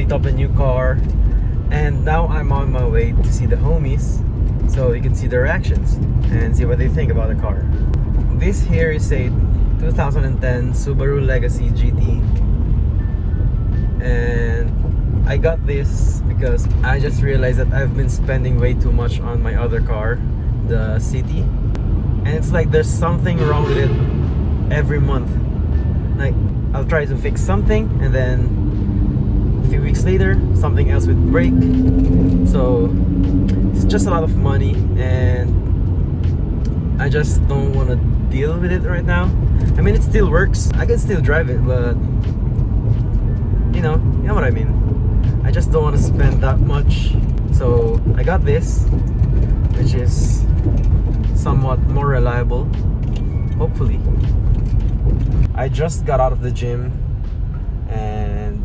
picked up a new car, and now I'm on my way to see the homies, so you can see their reactions and see what they think about the car. This here is a 2010 Subaru Legacy GT, and I got this because I just realized that I've been spending way too much on my other car, the City, and it's like there's something wrong with it every month. Like, I'll try to fix something, and then a few weeks later something else would break. So it's just a lot of money, and I just don't want to deal with it right now. I mean, it still works, I can still drive it, but you know what I mean. I just don't want to spend that much. So I got this, which is somewhat more reliable, hopefully. I just got out of the gym and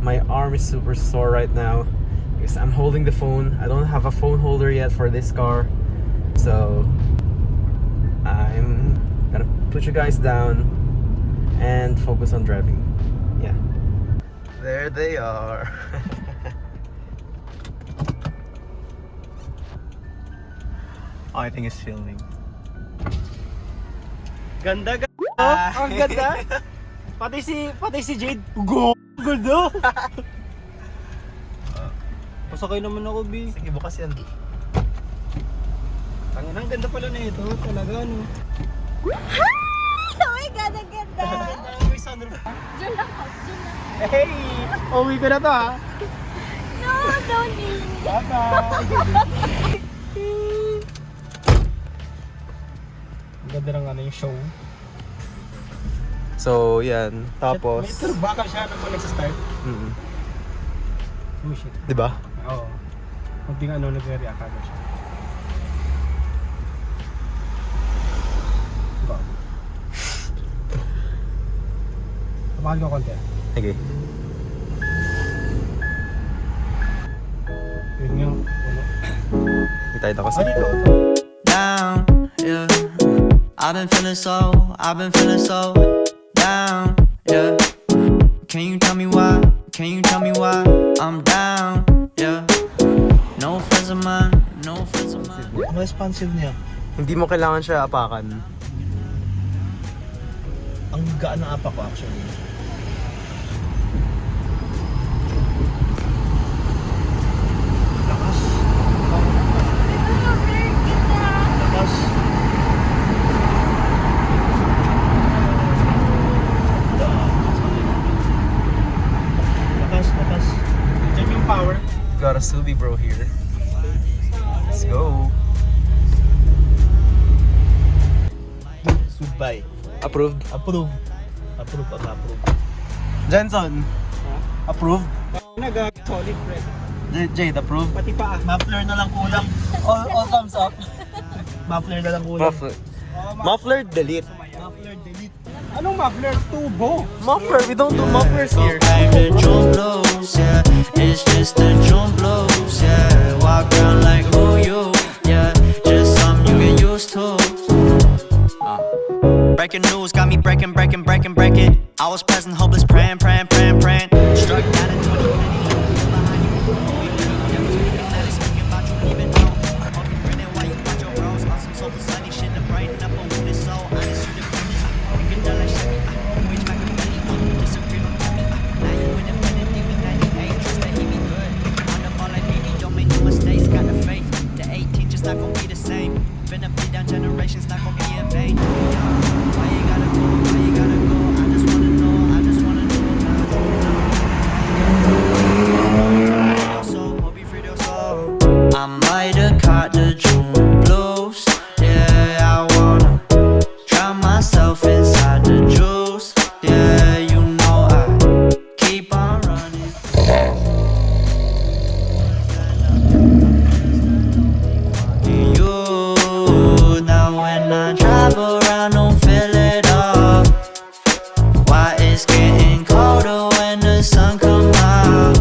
my arm is super sore right now because I'm holding the phone. I don't have a phone holder yet for this car, so I'm gonna put you guys down and focus on driving. Yeah, there they are. I think it's filming. Ganda. Ang ganda. Pati si Jade. Ganda. Pasakay naman ako, B. Sige, bukas yan. Ang ganda pala na ito. Talaga, ano. Oh my God, ang ganda. May sunroof. Diyan lang ako, diyan lang. Hey! Uwi ko na to, ha? No, don't leave me. Bye-bye! Ang ganda ng ano yung show. So, yan. Tapos... May turba ka siya nung nag-start. Oh shit. Diba? Oo. Kunting ano, nag-react agad siya. Diba? Tapakan ko konti. Okay. Yun yung uno. Itay ako sa... Down, yeah. I've been feeling so down, yeah. Can you tell me why? I'm down, yeah. No friends of mine. Ang responsive niya. Hindi mo kailangan siya apakan. Ang gaan ng apa ko actually. Lakas. Lakas. Lakas. Diyan yung power. Got a Subi bro here. Let's go. Subay. Approved. Approve. Jenson. Approved. Solid, Fred. Jade, approved. Pati pa, muffler na lang kulang. All thumbs up. Muffler na lang kulang. Muffler, delete. Muffler, delete. Anong muffler? Tubo. Muffler, we don't do mufflers here. The drum blows, yeah. It's just the drum blows, yeah. Walk around like who you, yeah. Just something you get used to. Breaking news got me breaking. I was present, hopeless, praying. Struck down in 2020. Not gonna be the same. Finna be down generations, not gonna be in vain. Why you gotta go? I just wanna know now. So, hope you free your soul. I might have caught the June blues. Yeah, I wanna drown myself inside the juice. Yeah, you know I keep on running. Travel around, don't feel it all. Why it's getting colder when the sun come out.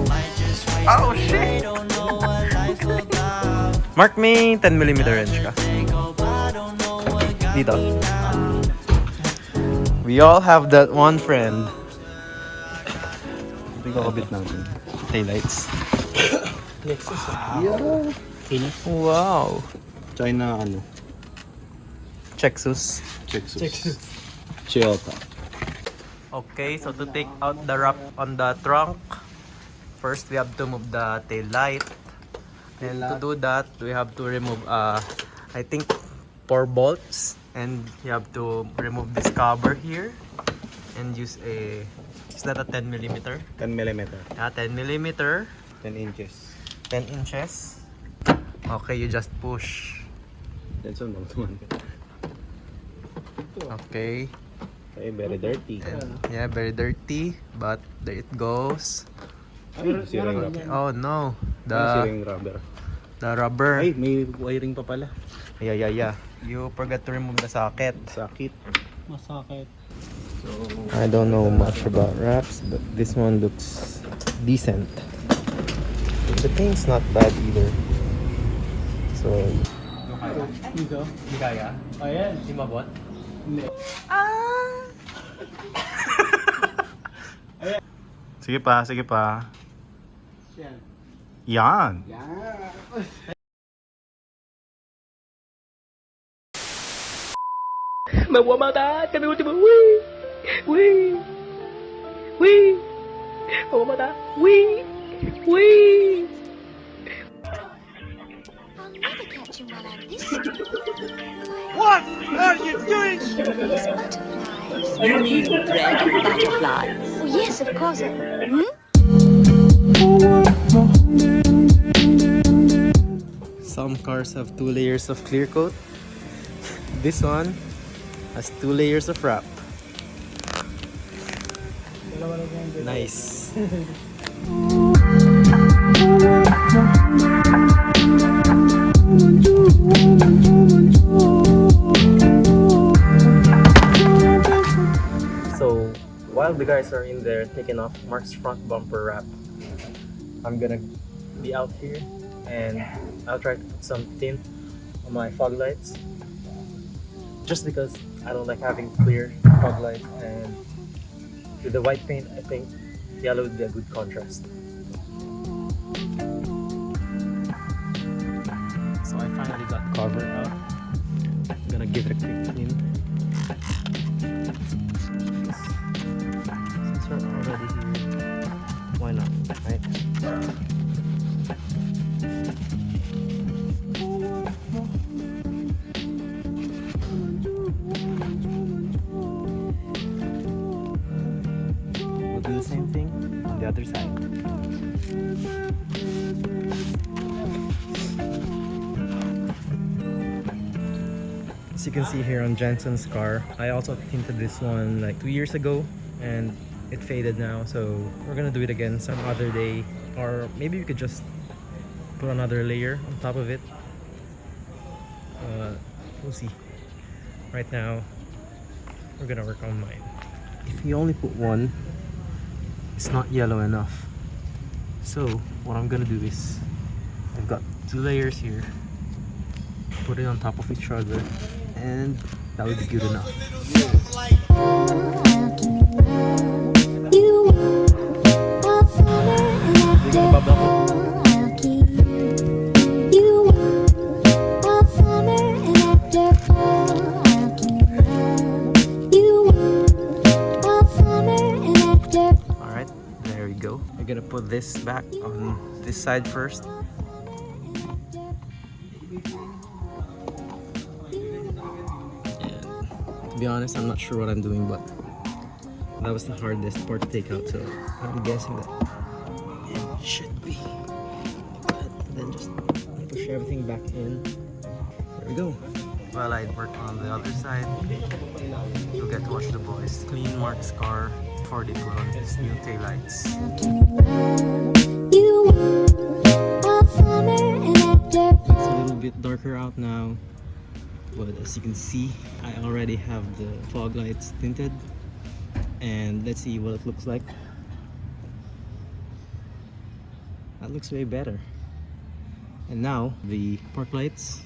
Might just wait. Oh shit! Don't know what life about. Mark me 10mm range ka. Dito. We all have that one friend Ito yung kakabit natin. Taillights. Lexus. Kinis. Wow. China ano? Chexus. Chexus. Cheel. Okay, so to take out the wrap on the trunk, first we have to move the tail light. And to do that, we have to remove I think 4 bolts, and you have to remove this cover here and use a, is that a 10 millimeter? 10 millimeter. Yeah, 10 millimeter. 10 inches. 10 inches. Okay, you just push. Then so lang tuman. Okay. Okay, very dirty. And, yeah, very dirty, but there it goes. Ay, sirang rubber. Oh no, Sirang rubber. the rubber. Ay, may wiring pa pala. Yeah. You forgot to remove the socket. Sakit. Masakit. So, I don't know much about wraps, but this one looks decent. The paint's not bad either. So, Dito? hindi kaya? Ayan. Hindi mabot? Hindi. sige pa. Yan. Yan. Mawamata kami ultimo. Wee! Wee! Wee! Mawamata. Wee! Wee! I'll never catch you while I'm this. What are you doing? These butterflies. You mean bread butterflies? Oh, yes, of course. Some cars have 2 layers of clear coat. This one has 2 layers of wrap. Nice. So while the guys are in there taking off Mark's front bumper wrap, I'm gonna be out here and I'll try to put some tint on my fog lights, just because I don't like having clear fog lights, and with the white paint I think yellow would be a good contrast. So I finally got cover out. I'm gonna give it a quick clean. Since we're already here, why not, right? We'll do the same thing on the other side. As you can see here on Jensen's car, I also tinted this one like 2 years ago and it faded now, so we're gonna do it again some other day, or maybe we could just put another layer on top of it. We'll see. Right now we're gonna work on mine. If you only put one, it's not yellow enough, so what I'm gonna do is I've got 2 layers here, put it on top of each other, and that would be good enough. Alright, there we go. I'm gonna put this back on this side first. To be honest, I'm not sure what I'm doing, but that was the hardest part to take out, so I'm guessing that it should be. But then just push everything back in. There we go. While I work on the other side, you'll get to watch the boys clean Mark's car before they put on his new taillights. It's a little bit darker out now, but as you can see, I already have the fog lights tinted, and let's see what it looks like. That looks way better. And now the park lights,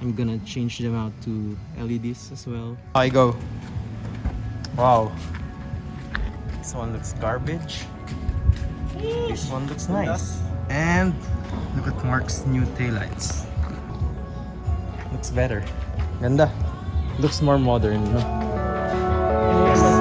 I'm gonna change them out to LEDs as well. I go. Wow, this one looks garbage. This one looks nice. And look at Mark's new taillights. Looks better. Ganda. Looks more modern, no?